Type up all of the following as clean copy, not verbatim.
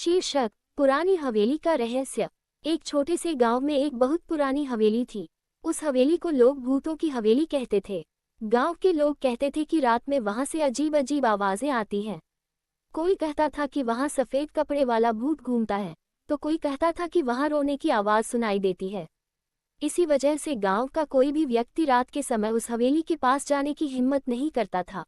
शीर्षक पुरानी हवेली का रहस्य। एक छोटे से गांव में एक बहुत पुरानी हवेली थी। उस हवेली को लोग भूतों की हवेली कहते थे। गांव के लोग कहते थे कि रात में वहां से अजीब अजीब आवाजें आती हैं। कोई कहता था कि वहां सफेद कपड़े वाला भूत घूमता है, तो कोई कहता था कि वहां रोने की आवाज सुनाई देती है। इसी वजह से गांव का कोई भी व्यक्ति रात के समय उस हवेली के पास जाने की हिम्मत नहीं करता था।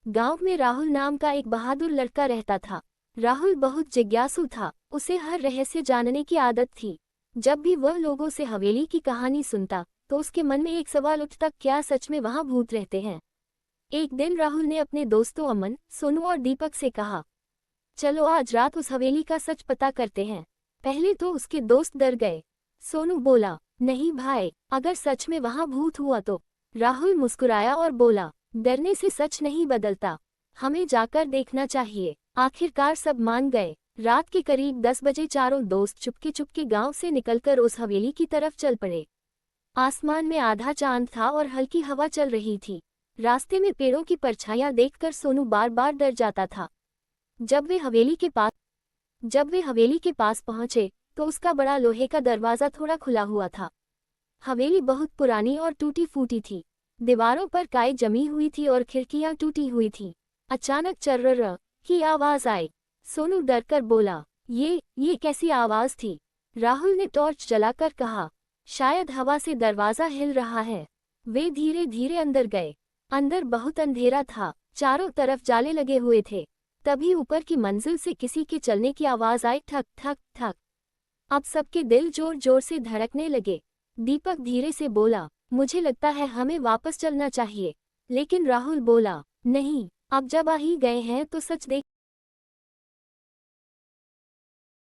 गांव में राहुल नाम का एक बहादुर लड़का रहता था। राहुल बहुत जिज्ञासु था, उसे हर रहस्य जानने की आदत थी। जब भी वह लोगों से हवेली की कहानी सुनता तो उसके मन में एक सवाल उठता, क्या सच में वहां भूत रहते हैं। एक दिन राहुल ने अपने दोस्तों अमन, सोनू और दीपक से कहा, चलो आज रात उस हवेली का सच पता करते हैं। पहले तो उसके दोस्त डर गए। सोनू बोला, नहीं भाई, अगर सच में वहां भूत हुआ तो। राहुल मुस्कुराया और बोला, डरने से सच नहीं बदलता, हमें जाकर देखना चाहिए। आखिरकार सब मान गए। रात के करीब 10 बजे चारों दोस्त चुपके चुपके गांव से निकलकर उस हवेली की तरफ चल पड़े। आसमान में आधा चांद था और हल्की हवा चल रही थी। रास्ते में पेड़ों की परछाइयां देखकर सोनू बार बार डर जाता था। जब वे हवेली के पास पहुंचे तो उसका बड़ा लोहे का दरवाजा थोड़ा खुला हुआ था। हवेली बहुत पुरानी और टूटी फूटी थी। दीवारों पर काई जमी हुई थी और खिड़कियां टूटी हुई थीं। अचानक चर्र की आवाज आई। सोनू डरकर बोला, ये कैसी आवाज थी। राहुल ने टॉर्च जलाकर कहा, शायद हवा से दरवाजा हिल रहा है। वे धीरे धीरे अंदर गए। अंदर बहुत अंधेरा था, चारों तरफ जाले लगे हुए थे। तभी ऊपर की मंजिल से किसी के चलने की आवाज आई, ठक ठक ठक। अब सबके दिल जोर जोर से धड़कने लगे। दीपक धीरे से बोला, मुझे लगता है हमें वापस चलना चाहिए। लेकिन राहुल बोला, नहीं, अब जब आ ही गए हैं तो सच देख